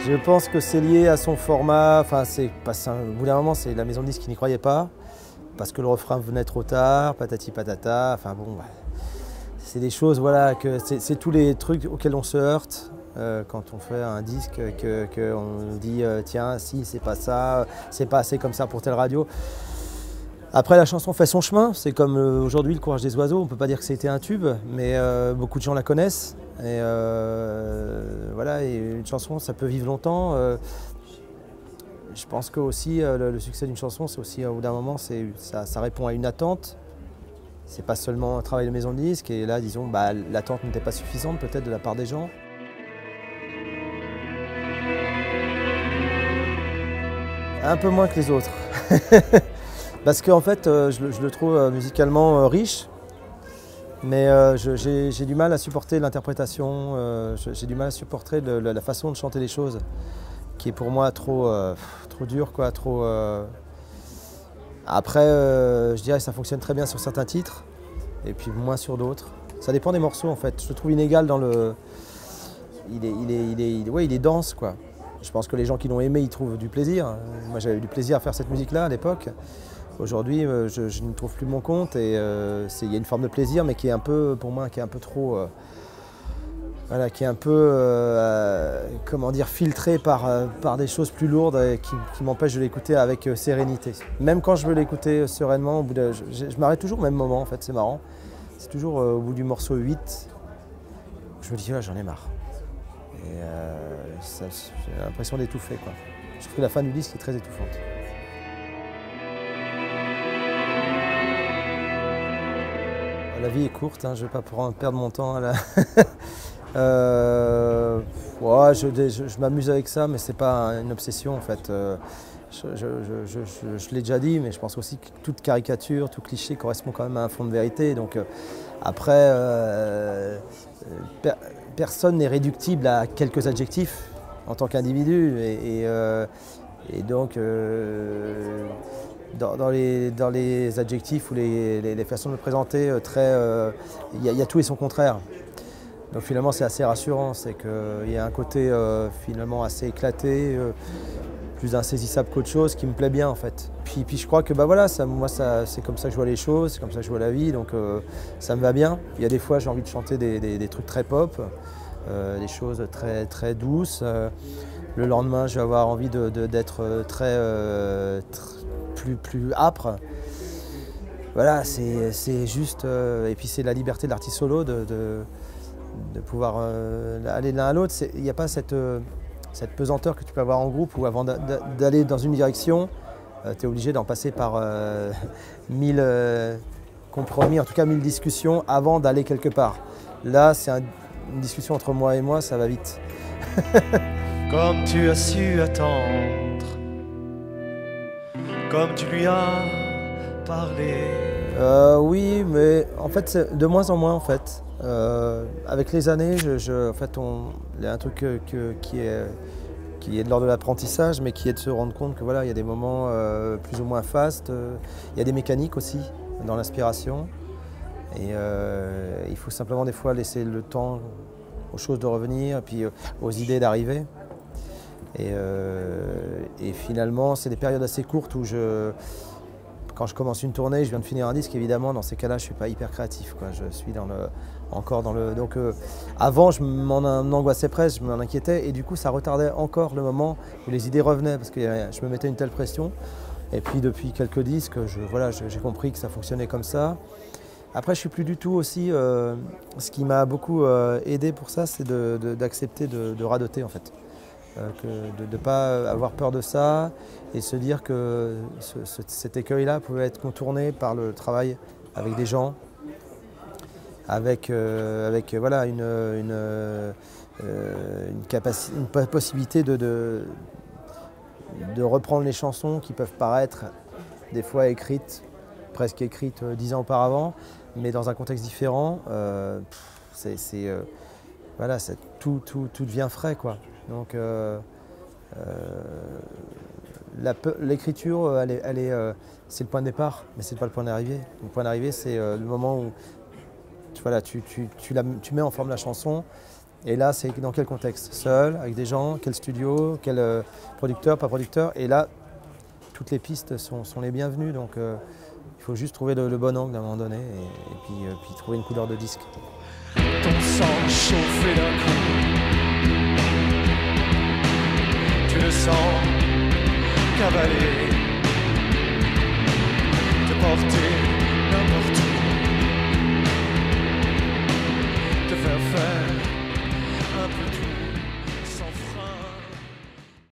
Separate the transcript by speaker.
Speaker 1: Je pense que c'est lié à son format, enfin au bout d'un moment c'est la maison de disques qui n'y croyait pas, parce que le refrain venait trop tard, patati patata, enfin bon, c'est des choses, voilà, c'est tous les trucs auxquels on se heurte quand on fait un disque, qu'on dit tiens si c'est pas ça, c'est pas assez comme ça pour telle radio. Après la chanson fait son chemin, c'est comme aujourd'hui le Courage des oiseaux, on ne peut pas dire que c'était un tube, mais beaucoup de gens la connaissent. Et voilà, et une chanson ça peut vivre longtemps. Je pense que aussi le succès d'une chanson, c'est aussi au bout d'un moment, ça répond à une attente. C'est pas seulement un travail de maison de disque, et là disons l'attente n'était pas suffisante peut-être de la part des gens. Un peu moins que les autres. Parce qu'en fait, je le trouve musicalement riche, mais j'ai du mal à supporter l'interprétation, j'ai du mal à supporter la façon de chanter les choses, qui est pour moi trop dure, quoi, trop... Après, je dirais que ça fonctionne très bien sur certains titres, et puis moins sur d'autres. Ça dépend des morceaux, en fait. Je le trouve inégal dans le... Il est dense, quoi. Je pense que les gens qui l'ont aimé, ils trouvent du plaisir. Moi, j'avais eu du plaisir à faire cette musique-là à l'époque. Aujourd'hui, je ne trouve plus mon compte, et il y a une forme de plaisir, mais qui est un peu, pour moi, qui est un peu trop, voilà, qui est un peu, comment dire, filtré par des choses plus lourdes et qui m'empêchent de l'écouter avec sérénité. Même quand je veux l'écouter sereinement, je m'arrête toujours au même moment, en fait, c'est marrant. C'est toujours au bout du morceau 8, je me dis, ouais, j'en ai marre. Et j'ai l'impression d'étouffer, quoi. Je trouve que la fin du disque est très étouffante. La vie est courte, hein, je ne vais pas perdre mon temps à la... Ouais, je m'amuse avec ça, mais ce n'est pas une obsession en fait. Je l'ai déjà dit, mais je pense aussi que toute caricature, tout cliché correspond quand même à un fond de vérité. Donc après, personne n'est réductible à quelques adjectifs en tant qu'individu. Et donc, dans les adjectifs ou les façons de le présenter, il y a tout et son contraire. Donc finalement c'est assez rassurant, c'est qu'il y a un côté finalement assez éclaté, plus insaisissable qu'autre chose, qui me plaît bien en fait. Puis je crois que voilà, moi c'est comme ça que je vois les choses, c'est comme ça que je vois la vie, donc ça me va bien. Il y a des fois j'ai envie de chanter des trucs très pop, des choses très, très douces. Le lendemain je vais avoir envie d'être plus âpre. Voilà, c'est juste, et puis c'est la liberté de l'artiste solo de pouvoir aller de l'un à l'autre. Il n'y a pas cette pesanteur que tu peux avoir en groupe, où avant d'aller dans une direction, tu es obligé d'en passer par 1000 compromis, en tout cas 1000 discussions avant d'aller quelque part. Là, c'est une discussion entre moi et moi, ça va vite.
Speaker 2: Comme tu as su attendre, comme tu lui as parlé.
Speaker 1: Oui, mais en fait, c'est de moins en moins en fait. Avec les années, en fait, il y a un truc qui est de l'ordre de l'apprentissage, mais qui est de se rendre compte que voilà, il y a des moments plus ou moins fastes. Il y a des mécaniques aussi dans l'inspiration, et il faut simplement des fois laisser le temps aux choses de revenir, et puis aux idées d'arriver. Et finalement, c'est des périodes assez courtes où quand je commence une tournée, je viens de finir un disque, évidemment, dans ces cas-là, je ne suis pas hyper créatif, quoi. Je suis encore dans le... Donc avant, je m'en angoissais presque, je m'en inquiétais, et du coup, ça retardait encore le moment où les idées revenaient, parce que je me mettais une telle pression. Et puis, depuis quelques disques, j'ai compris que ça fonctionnait comme ça. Après, je ne suis plus du tout aussi... ce qui m'a beaucoup aidé pour ça, c'est d'accepter de radoter, en fait. De ne pas avoir peur de ça, et se dire que cet écueil-là pouvait être contourné par le travail avec des gens, avec voilà, une possibilité de reprendre les chansons qui peuvent paraître des fois écrites, presque écrites 10 ans auparavant, mais dans un contexte différent. Voilà, tout devient frais, quoi. Donc l'écriture, c'est le point de départ, mais c'est pas le point d'arrivée. Le point d'arrivée, c'est le moment où tu mets en forme la chanson, Et là, c'est dans quel contexte? Seul, avec des gens, quel studio, quel producteur, pas producteur. Et là, toutes les pistes sont les bienvenues. Donc il faut juste trouver le bon angle à un moment donné et puis trouver une couleur de disque.
Speaker 2: Ton sang chauffé d'un coup, tu le sens cavaler, te porter n'importe où, te faire faire